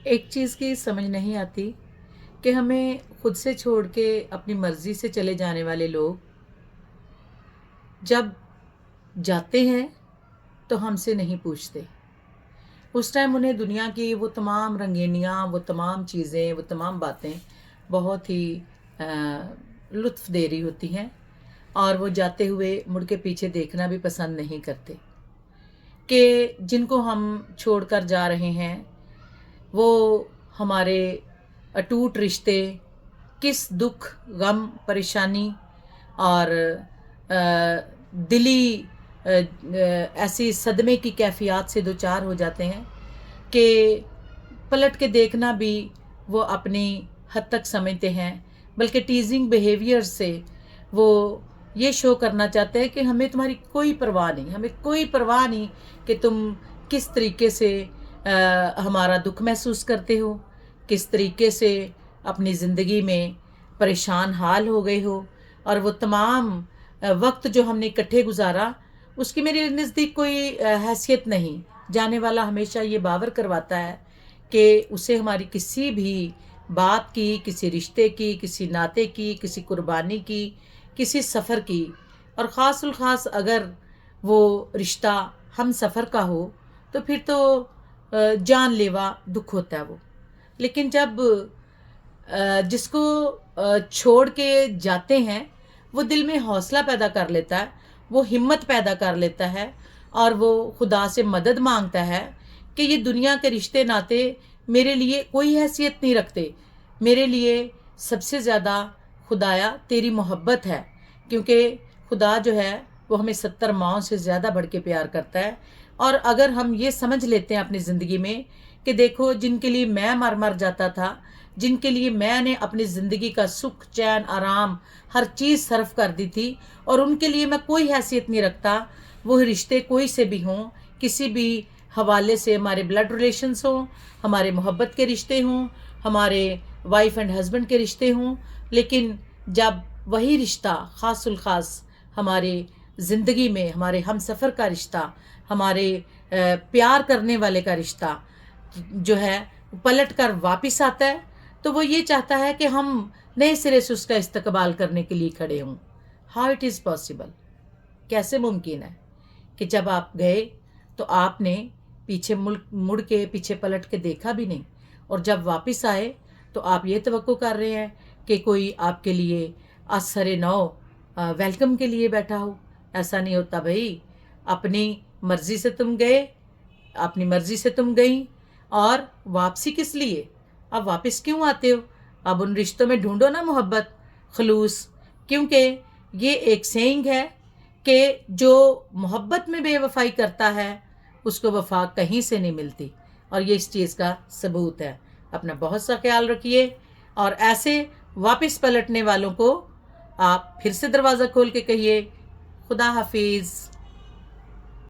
एक चीज़ की समझ नहीं आती कि हमें खुद से छोड़ के अपनी मर्ज़ी से चले जाने वाले लोग जब जाते हैं तो हमसे नहीं पूछते। उस टाइम उन्हें दुनिया की वो तमाम रंगीनियाँ, वो तमाम चीज़ें, वो तमाम बातें बहुत ही अ, लुत्फ़ दे रही होती हैं और वो जाते हुए मुड़ के पीछे देखना भी पसंद नहीं करते कि जिनको हम छोड़कर जा रहे हैं वो हमारे अटूट रिश्ते किस दुख, गम, परेशानी और दिली ऐसी सदमे की कैफियत से दो चार हो जाते हैं कि पलट के देखना भी वो अपनी हद तक समझते हैं, बल्कि टीजिंग बिहेवियर से वो ये शो करना चाहते हैं कि हमें तुम्हारी कोई परवाह नहीं, हमें कोई परवाह नहीं कि तुम किस तरीके से हमारा दुख महसूस करते हो, किस तरीके से अपनी ज़िंदगी में परेशान हाल हो गए हो। और वो तमाम वक्त जो हमने इकट्ठे गुजारा उसकी मेरे नज़दीक कोई हैसियत नहीं। जाने वाला हमेशा ये बावर करवाता है कि उसे हमारी किसी भी बात की, किसी रिश्ते की, किसी नाते की, किसी कुर्बानी की, किसी सफ़र की, और ख़ास अगर वो रिश्ता हम सफ़र का हो तो फिर तो जानलेवा दुख होता है वो। लेकिन जब जिसको छोड़ के जाते हैं वो दिल में हौसला पैदा कर लेता है, वो हिम्मत पैदा कर लेता है और वो खुदा से मदद मांगता है कि ये दुनिया के रिश्ते नाते मेरे लिए कोई हैसियत नहीं रखते, मेरे लिए सबसे ज़्यादा खुदाया तेरी मोहब्बत है। क्योंकि खुदा जो है वो हमें 70 माओं से ज़्यादा बढ़ के प्यार करता है। और अगर हम ये समझ लेते हैं अपनी ज़िंदगी में कि देखो जिनके लिए मैं मर मर जाता था, जिनके लिए मैंने अपनी ज़िंदगी का सुख, चैन, आराम हर चीज़ सर्व कर दी थी और उनके लिए मैं कोई हैसियत नहीं रखता, वो रिश्ते कोई से भी हों, किसी भी हवाले से, हमारे ब्लड रिलेशंस हों, हमारे मोहब्बत के रिश्ते हों, हमारे वाइफ एंड हस्बैंड के रिश्ते हों, लेकिन जब वही रिश्ता ख़ासुल ख़ास हमारे ज़िंदगी में हमारे हम सफ़र का रिश्ता, हमारे प्यार करने वाले का रिश्ता जो है पलट कर वापस आता है, तो वो ये चाहता है कि हम नए सिरे से उसका इस्तकबाल करने के लिए खड़े हों। हाउ इट इज़ पॉसिबल, कैसे मुमकिन है कि जब आप गए तो आपने पीछे मुड़ के पीछे पलट के देखा भी नहीं, और जब वापस आए तो आप ये तवक्को कर रहे हैं कि कोई आपके लिए असरे नौ वेलकम के लिए बैठा हो। ऐसा नहीं होता भाई। अपनी मर्ज़ी से तुम गए, अपनी मर्ज़ी से तुम गई, और वापसी किस लिए? अब वापस क्यों आते हो? अब उन रिश्तों में ढूंढो ना मोहब्बत, खलूस। क्योंकि ये एक सेइंग है कि जो मोहब्बत में बेवफाई करता है उसको वफा कहीं से नहीं मिलती, और ये इस चीज़ का सबूत है। अपना बहुत सा ख्याल रखिए, और ऐसे वापस पलटने वालों को आप फिर से दरवाज़ा खोल के कहिए खुदा हाफिज़।